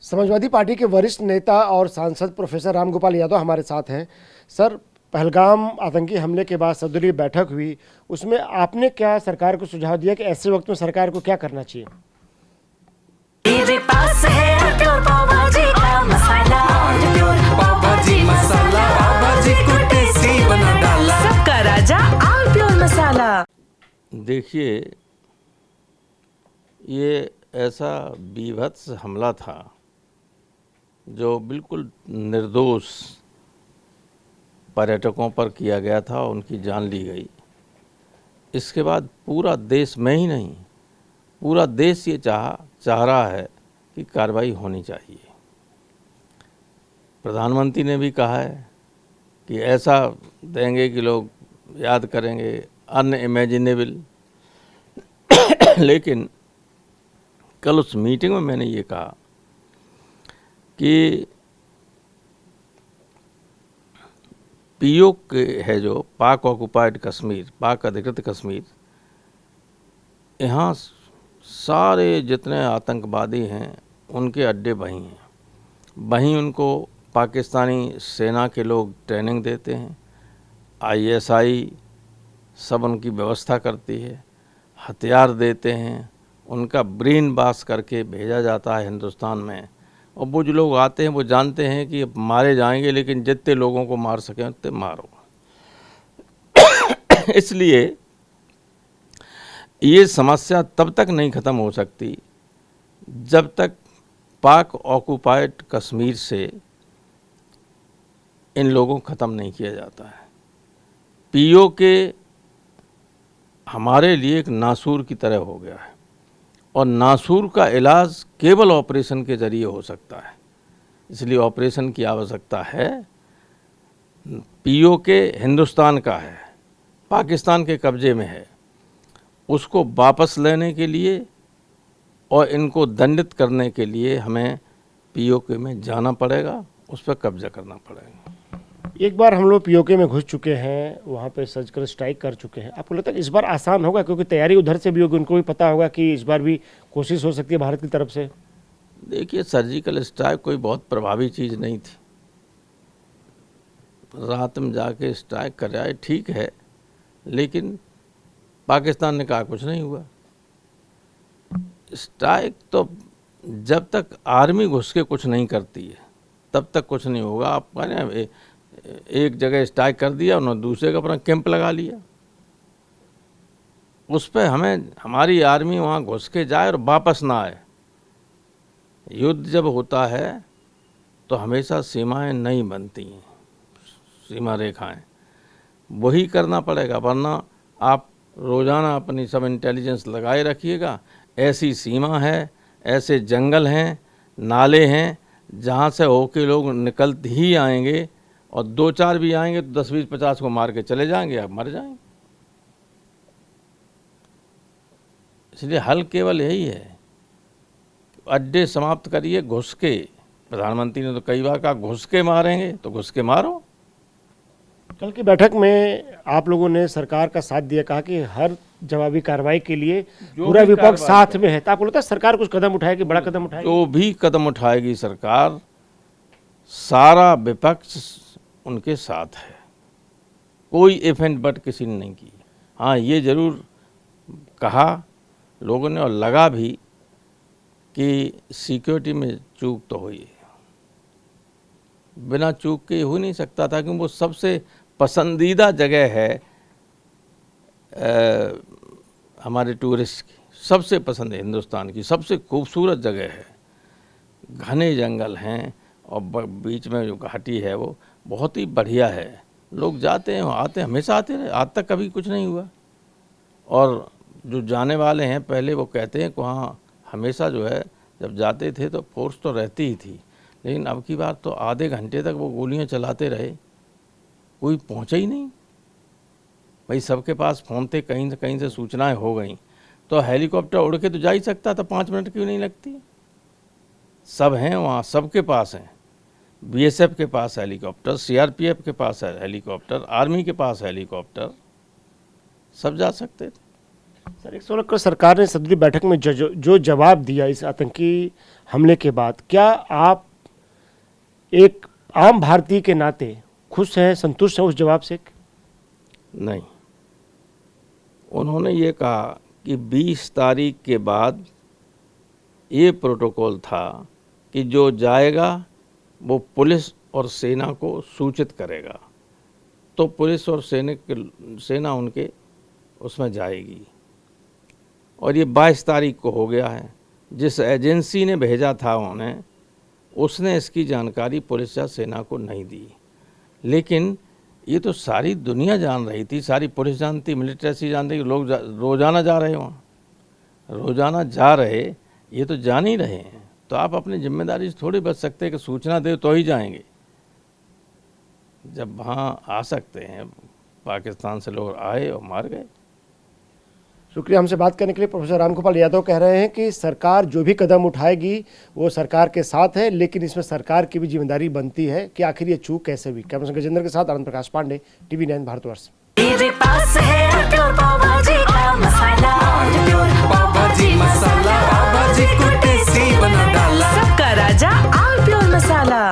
Samajwadi party के वरिष्ठ नेता और सांसद प्रोफेसर रामगोपाल यादव हमारे साथ हैं। सर, पहलगाम आतंकी हमले के बाद सर्वदलीय बैठक हुई, उसमें आपने क्या सरकार को सुझाव दिया कि ऐसे वक्त में सरकार को क्या करना चाहिए? मेरे पास है प्योर पाव भाजी का मसाला, प्योर पाव भाजी मसाला, पाव भाजी को टेस्टी बना डाला, सबका राजा आल प्योर मसाला। देखिए, ये ऐसा बीभत्स हमला था जो बिल्कुल निर्दोष पर्यटकों पर किया गया था, उनकी जान ली गई। इसके बाद पूरा देश में ही नहीं, पूरा देश ये चाह रहा है कि कार्रवाई होनी चाहिए। प्रधानमंत्री ने भी कहा है कि ऐसा देंगे कि लोग याद करेंगे, अनइमेजिनेबल। लेकिन कल उस मीटिंग में मैंने ये कहा कि पीओ के है जो पाक ऑक्युपाइड कश्मीर, पाक अधिकृत कश्मीर, यहाँ सारे जितने आतंकवादी हैं उनके अड्डे वहीं हैं। वहीं उनको पाकिस्तानी सेना के लोग ट्रेनिंग देते हैं, आईएसआई सब उनकी व्यवस्था करती है, हथियार देते हैं, उनका ब्रेन वॉश करके भेजा जाता है हिंदुस्तान में। और वो जो लोग आते हैं वो जानते हैं कि मारे जाएंगे, लेकिन जितने लोगों को मार सकें उतने मारो। इसलिए ये समस्या तब तक नहीं ख़त्म हो सकती जब तक पाक ऑक्युपाइड कश्मीर से इन लोगों को ख़त्म नहीं किया जाता है। पीओ के हमारे लिए एक नासूर की तरह हो गया है, और नासूर का इलाज केवल ऑपरेशन के ज़रिए हो सकता है। इसलिए ऑपरेशन की आवश्यकता है। पीओ के हिंदुस्तान का है, पाकिस्तान के कब्जे में है, उसको वापस लेने के लिए और इनको दंडित करने के लिए हमें पीओके में जाना पड़ेगा, उस पर कब्जा करना पड़ेगा। एक बार हम लोग पीओके में घुस चुके हैं, वहाँ पे सर्जिकल स्ट्राइक कर चुके हैं। आपको लगता है इस बार आसान होगा, क्योंकि तैयारी उधर से भी होगी, उनको भी पता होगा कि इस बार भी कोशिश हो सकती है भारत की तरफ से? देखिए, सर्जिकल स्ट्राइक कोई बहुत प्रभावी चीज़ नहीं थी। रात में जाके स्ट्राइक कर रहा है, ठीक है, लेकिन पाकिस्तान ने कहा कुछ नहीं हुआ। स्ट्राइक तो जब तक आर्मी घुस के कुछ नहीं करती है तब तक कुछ नहीं होगा। आप कहने एक जगह स्ट्राइक कर दिया, उन्होंने दूसरे का अपना कैंप लगा लिया, उस पर हमें हमारी आर्मी वहाँ घुस के जाए और वापस ना आए। युद्ध जब होता है तो हमेशा सीमाएं नहीं बनती हैं, सीमा रेखाएं, वही करना पड़ेगा। वरना आप रोज़ाना अपनी सब इंटेलिजेंस लगाए रखिएगा, ऐसी सीमा है, ऐसे जंगल हैं, नाले हैं, जहाँ से होके लोग निकलते ही आएंगे, और 2-4 भी आएंगे तो 10, 20, 50 को मार के चले जाएंगे, आप मर जाएंगे। इसलिए हल केवल यही है, अड्डे समाप्त करिए घुस के। प्रधानमंत्री ने तो कई बार कहा घुस के मारेंगे, तो घुस के मारो। कल की बैठक में आप लोगों ने सरकार का साथ दिया, कहा कि हर जवाबी कार्रवाई के लिए पूरा विपक्ष साथ में है। तो आपको लगता है सरकार कुछ कदम उठाएगी, बड़ा कदम उठाएगी? जो भी कदम उठाएगी सरकार, सारा विपक्ष उनके साथ है, कोई इफ एंड बट किसी ने नहीं की। हाँ, ये ज़रूर कहा लोगों ने, और लगा भी कि सिक्योरिटी में चूक तो हुई है। बिना चूक के हो नहीं सकता था, क्योंकि वो सबसे पसंदीदा जगह है हमारे टूरिस्ट की, सबसे पसंद है, हिंदुस्तान की सबसे खूबसूरत जगह है। घने जंगल हैं और बीच में जो घाटी है वो बहुत ही बढ़िया है। लोग जाते हैं, आते हैं, हमेशा आते रहे, आज तक कभी कुछ नहीं हुआ। और जो जाने वाले हैं पहले वो कहते हैं कि वहाँ हमेशा जो है जब जाते थे तो फोर्स तो रहती ही थी, लेकिन अब की बार तो आधे घंटे तक वो गोलियां चलाते रहे, कोई पहुंचा ही नहीं। भाई सबके पास फ़ोन थे, कहीं से कहीं से सूचनाएं हो गई, तो हेलीकॉप्टर उड़ के तो जा ही सकता था, 5 मिनट क्यों नहीं लगती? सब हैं वहाँ, सबके पास हैं। बीएसएफ के पास हेलीकॉप्टर, सीआरपीएफ के पास है हेलीकॉप्टर, आर्मी के पास हेलीकॉप्टर, सब जा सकते थे। सर, एक सवाल कर, सरकार ने सदरी बैठक में जो जवाब दिया इस आतंकी हमले के बाद, क्या आप एक आम भारतीय के नाते खुश हैं, संतुष्ट हैं उस जवाब से? नहीं, उन्होंने ये कहा कि 20 तारीख के बाद ये प्रोटोकॉल था कि जो जाएगा वो पुलिस और सेना को सूचित करेगा, तो पुलिस और सेना उनके उसमें जाएगी। और ये 22 तारीख को हो गया है। जिस एजेंसी ने भेजा था उन्हें, उसने इसकी जानकारी पुलिस या सेना को नहीं दी। लेकिन ये तो सारी दुनिया जान रही थी, सारी पुलिस जानती, मिलिट्री जानती कि लोग रोज़ाना जा रहे वहाँ, रोज़ाना जा रहे, ये तो जान ही रहे हैं। तो आप अपनी जिम्मेदारी से थोड़ी बच सकते हैं कि सूचना दे तो ही जाएंगे। जब वहाँ आ सकते हैं, पाकिस्तान से लोग आए और मार गए। शुक्रिया हमसे बात करने के लिए। प्रोफेसर रामगोपाल यादव कह रहे हैं कि सरकार जो भी कदम उठाएगी वो सरकार के साथ है, लेकिन इसमें सरकार की भी जिम्मेदारी बनती है कि आखिर ये चूक कैसे हुई। कैमरा गजेंद्र के साथ आनंद प्रकाश पांडे, TV9 भारतवर्ष।